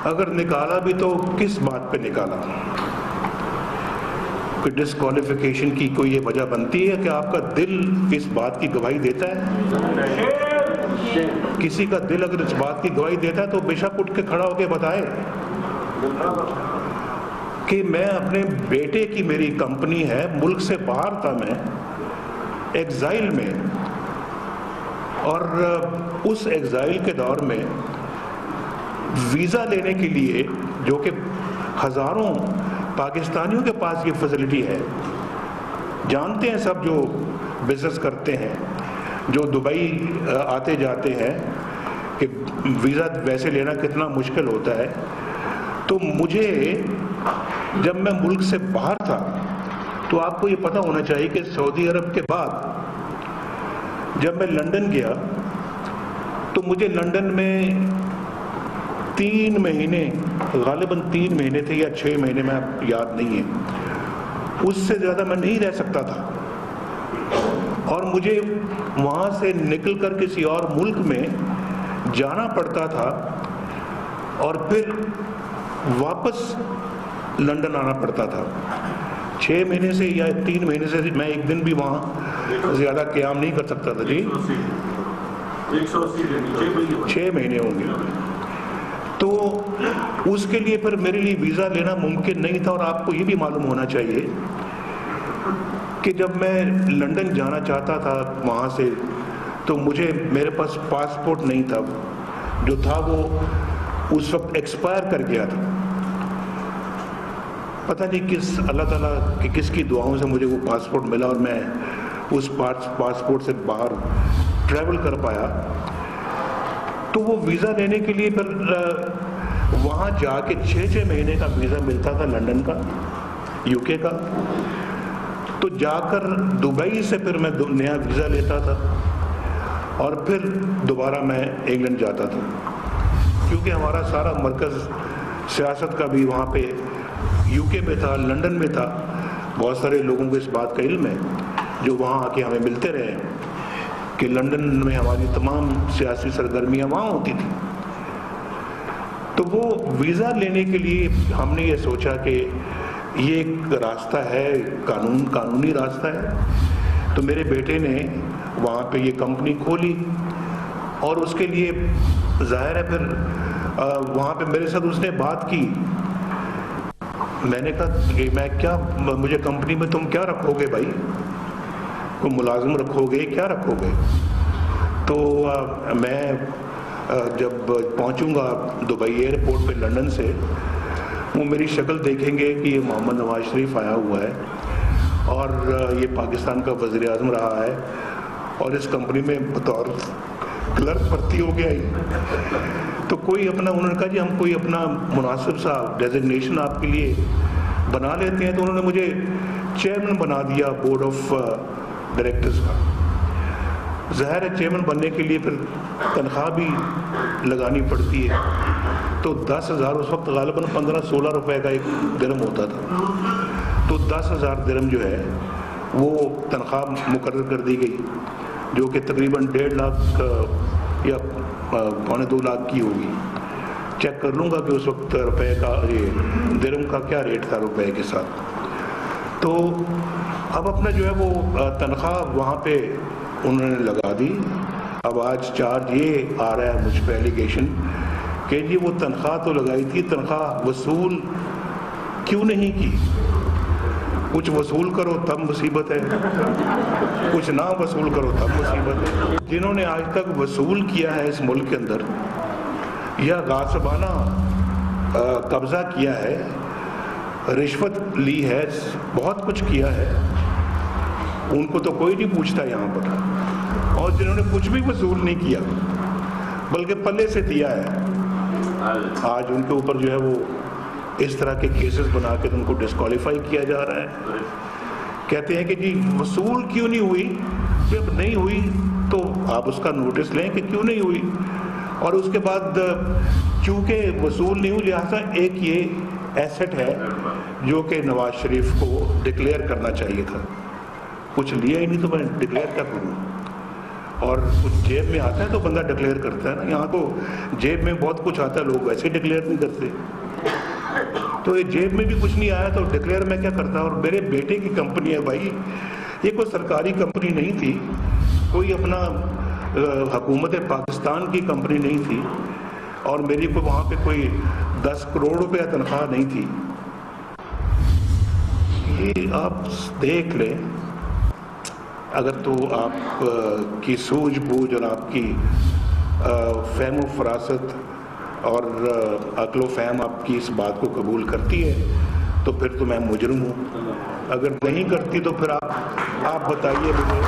اگر نکالا بھی تو کس بات پہ نکالا؟ کہ ڈسکوالیفیکیشن کی کوئی یہ وجہ بنتی ہے کہ آپ کا دل اس بات کی گواہی دیتا ہے؟ کسی کا دل اگر اس بات کی گواہی دیتا ہے تو بے شک اٹھ کے کھڑا ہو کے بتائے کہ میں اپنے بیٹے کی میری کمپنی ہے، ملک سے باہر تھا، میں ایگزائل میں، اور اس ایگزائل کے دور میں ویزا لینے کے لیے، جو کہ ہزاروں پاکستانیوں کے پاس یہ فیسلٹی ہے، جانتے ہیں سب جو بزنس کرتے ہیں، جو دبئی آتے جاتے ہیں، کہ ویزا ویسے لینا کتنا مشکل ہوتا ہے. تو مجھے جب میں ملک سے باہر تھا تو آپ کو یہ پتہ ہونا چاہیے کہ سعودی عرب کے بعد جب میں لنڈن گیا تو مجھے لنڈن میں 3 مہینے، غالباً 3 مہینے تھے یا 6 مہینے، میں یاد نہیں ہے، اس سے زیادہ میں نہیں رہ سکتا تھا. اور مجھے وہاں سے نکل کر کسی اور ملک میں جانا پڑتا تھا اور پھر واپس لنڈن آنا پڑتا تھا. 6 مہینے سے یا 3 مہینے سے میں ایک دن بھی وہاں زیادہ قیام نہیں کر سکتا تھا. جی 6 مہینے ہوں گے. تو اس کے لیے پھر میرے لیے ویزا لینا ممکن نہیں تھا. اور آپ کو یہ بھی معلوم ہونا چاہیے کہ جب میں لنڈن جانا چاہتا تھا وہاں سے، تو میرے پاس پاسپورٹ نہیں تھا، جو تھا وہ اس وقت ایکسپائر کر گیا تھا. پتہ نہیں کس اللہ تعالیٰ کہ کس کی دعاؤں سے مجھے وہ پاسپورٹ ملا اور میں اس پاسپورٹ سے باہر ٹریول کر پایا. تو وہ ویزا لینے کے لیے پھر وہاں جا کے 6 مہینے کا ویزا ملتا تھا لنڈن کا، یو کے کا. تو جا کر دبئی سے پھر میں نیا ویزا لیتا تھا اور پھر دوبارہ میں انگلینڈ جاتا تھا، کیونکہ ہمارا سارا مرکز سیاست کا بھی وہاں پہ یو کے میں تھا، لنڈن میں تھا. بہت سارے لوگوں کو اس بات کا علم ہے جو وہاں آ کے ہمیں ملتے رہے کہ لنڈن میں ہماری تمام سیاسی سرگرمیاں وہاں ہوتی تھیں. تو وہ ویزا لینے کے لیے ہم نے یہ سوچا کہ یہ ایک راستہ ہے، قانونی راستہ ہے. تو میرے بیٹے نے وہاں پہ یہ کمپنی کھولی اور اس کے لیے ظاہر ہے پھر وہاں پہ میرے ساتھ اس نے بات کی. میں نے کہا کہ میں کیا، مجھے کمپنی میں تم کیا رکھو گے بھائی؟ کوئی ملازم رکھو گے، کیا رکھو گے؟ تو میں جب پہنچوں گا دبئی ایئرپورٹ پہ لنڈن سے، وہ میری شکل دیکھیں گے کہ یہ محمد نواز شریف آیا ہوا ہے اور یہ پاکستان کا وزیر اعظم رہا ہے اور اس کمپنی میں بطور کلرک بھرتی ہو گیا ہی. تو کوئی اپنا، انہوں نے کہا جی ہم کوئی اپنا مناسب سا ڈیزگنیشن آپ کے لیے بنا لیتے ہیں. تو انہوں نے مجھے چیئرمین بنا دیا بورڈ آف ڈائریکٹرز کا. ظاہر ہے چیئرمین بننے کے لیے پھر تنخواہ بھی لگانی پڑتی ہے. تو 10,000 اس وقت غالباً 15-16 روپے کا ایک درہم ہوتا تھا. تو 10,000 درہم جو ہے وہ تنخواہ مقرر کر دی گئی، جو کہ تقریباً 1.5 لاکھ یا 2.25 لاکھ کی ہوگی. چیک کر لوں گا کہ اس وقت روپے کا، یہ درہم کا کیا ریٹ تھا روپے کے ساتھ. تو اب اپنا جو ہے وہ تنخواہ وہاں پہ انہوں نے لگا دی. اب آج چارج یہ آ رہا ہے مجھ پہ ایلیگیشن کہ جی وہ تنخواہ تو لگائی تھی، تنخواہ وصول کیوں نہیں کی؟ کچھ وصول کرو تب مصیبت ہے، کچھ نہ وصول کرو تب مصیبت ہے. جنہوں نے آج تک وصول کیا ہے اس ملک کے اندر یا غاصبانہ قبضہ کیا ہے، رشوت لی ہے، بہت کچھ کیا ہے، ان کو تو کوئی نہیں پوچھتا یہاں پر. اور جنہوں نے کچھ بھی وصول نہیں کیا بلکہ پلے سے دیا ہے، آج ان کے اوپر جو ہے وہ اس طرح کے کیسز بنا کے ان کو ڈسکوالیفائی کیا جا رہا ہے. کہتے ہیں کہ جی وصول کیوں نہیں ہوئی؟ جب نہیں ہوئی تو آپ اس کا نوٹس لیں کہ کیوں نہیں ہوئی. اور اس کے بعد چونکہ وصول نہیں ہوئی لہٰذا ایک یہ ایسٹ ہے جو کہ نواز شریف کو ڈکلیئر کرنا چاہیے تھا. کچھ لیا ہی نہیں تو میں ڈکلیئر کیا کروں؟ اور کچھ جیب میں آتا ہے تو بندہ ڈکلیئر کرتا ہے نا. یہاں کو جیب میں بہت کچھ آتا ہے, لوگ ویسے ڈکلیئر نہیں کرتے. تو یہ جیب میں بھی کچھ نہیں آیا تو ڈکلیئر میں کیا کرتا. اور میرے بیٹے کی کمپنی ہے بھائی, یہ کوئی سرکاری کمپنی نہیں تھی, کوئی اپنا حکومت پاکستان کی کمپنی نہیں تھی, اور میری کو وہاں پہ کوئی 10 کروڑ روپے تنخواہ نہیں تھی. یہ آپ دیکھ لیں, اگر تو آپ کی سوجھ بوجھ اور آپ کی فہم و فراست اور عقل و فہم آپ کی اس بات کو قبول کرتی ہے تو پھر تو میں مجرم ہوں. اگر نہیں کرتی تو پھر آپ بتائیے مجھے.